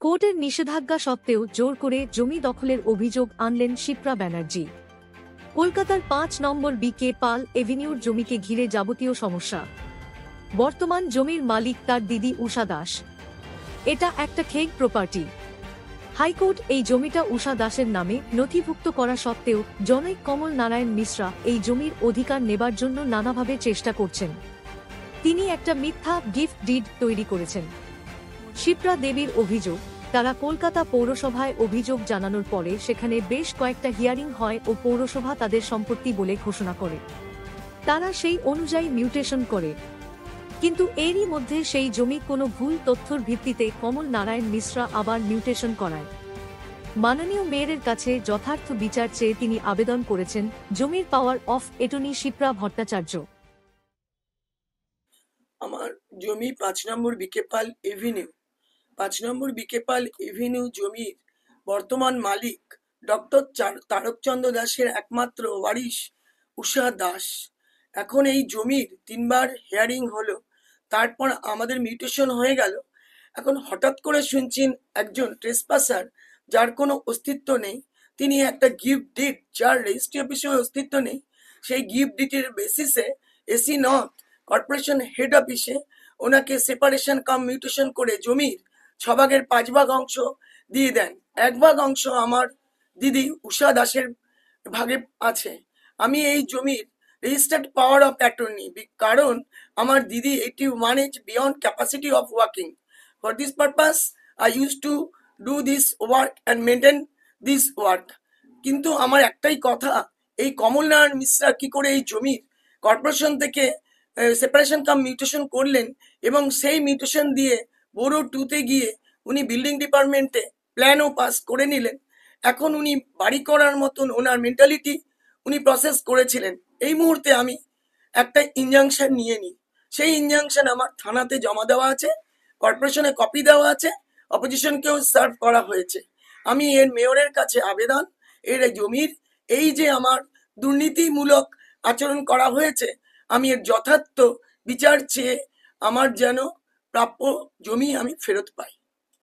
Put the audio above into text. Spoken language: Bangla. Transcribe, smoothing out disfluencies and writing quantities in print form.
কোর্টের নিষেধাজ্ঞা সত্ত্বেও জোর করে জমি দখলের অভিযোগ আনলেন শিপ্রা ব্যানার্জি। কলকাতার ৫ নম্বর বি.কে. পাল এভিনিউর জমিকে ঘিরে যাবতীয় সমস্যা। বর্তমান জমির মালিক তার দিদি উষা দাস। এটা একটা খেগ প্রপার্টি। হাইকোর্ট এই জমিটা উষা দাসের নামে নথিভুক্ত করা সত্ত্বেও জনৈক কমল নারায়ণ মিশ্রা এই জমির অধিকার নেবার জন্য নানাভাবে চেষ্টা করছেন। তিনি একটা মিথ্যা গিফট ডিড তৈরি করেছেন। শিপ্রা দেবীর অভিযোগ, তারা কলকাতা পৌরসভায় অভিযোগ জানানোর পরে সেখানে বেশ কয়েকটা হিয়ারিং হয় ও পৌরসভা তাদের সম্পত্তি বলে ঘোষণা করে। তারা সেই অনুযায়ী মিউটেশন করে, কিন্তু এরই মধ্যে সেই জমি কোনো ভুল তথ্যর ভিত্তিতে কমল নারায়ণ মিশ্রা আবার মিউটেশন করায়। মাননীয় মেয়রের কাছে যথার্থ বিচার চেয়ে তিনি আবেদন করেছেন জমির power of attorney Shipra Bhattacharya. আমার জমি ৫ নম্বর বি.কে. পাল এভিনিউ ৫ নম্বর বি.কে. পাল এভিনিউ জমির বর্তমান মালিক ডক্টর তারকচন্দ্র দাসের একমাত্র ওয়ারিশ উষা দাস। এখন এই জমির ৩ বার হিয়ারিং হলো, তারপর আমাদের মিউটেশন হয়ে গেল। এখন হঠাৎ করে শুনছেন একজন ট্রেসপাসার, যার কোনো অস্তিত্ব নেই, তিনি একটা গিফট ডিড যার রেজিস্ট্রি অফিসে অস্তিত্ব নেই, সেই গিফট ডিটের বেসিসে এসি নর্থ কর্পোরেশন হেড অফিসে ওনাকে সেপারেশন কাম মিউটেশন করে জমির ৬ ভাগের ৫ ভাগ অংশ দিয়ে দেন। ১ ভাগ অংশ আমার দিদি উষা দাসের ভাগে আছে। আমি এই জমির রেজিস্টার্ড পাওয়ার অফ অ্যাটর্নি, কারণ আমার দিদি 81 is beyond capacity of working. For this purpose, I used to do this work and maintain this work. কিন্তু আমার একটাই কথা, এই কমল নারায়ণ মিশ্রা কি করে এই জমির কর্পোরেশন থেকে সেপারেশন কাম মিউটেশন করলেন এবং সেই মিউটেশন দিয়ে বোরো 2-তে গিয়ে উনি বিল্ডিং ডিপার্টমেন্টে প্ল্যানও পাস করে নিলেন। এখন উনি বাড়ি করার মতন ওনার মেন্টালিটি উনি প্রসেস করেছিলেন। এই মুহূর্তে আমি একটা ইনজাংশন নিয়ে নিই, সেই ইনজাংশন আমার থানাতে জমা দেওয়া আছে, কর্পোরেশনে কপি দেওয়া আছে, অপোজিশনকেও সার্ভ করা হয়েছে। আমি এর মেয়রের কাছে আবেদন, এর জমির এই যে আমার দুর্নীতিমূলক আচরণ করা হয়েছে, আমি এর যথার্থ বিচার চেয়ে আমার যেন প্রাপ্য জমি আমি ফেরত পাই।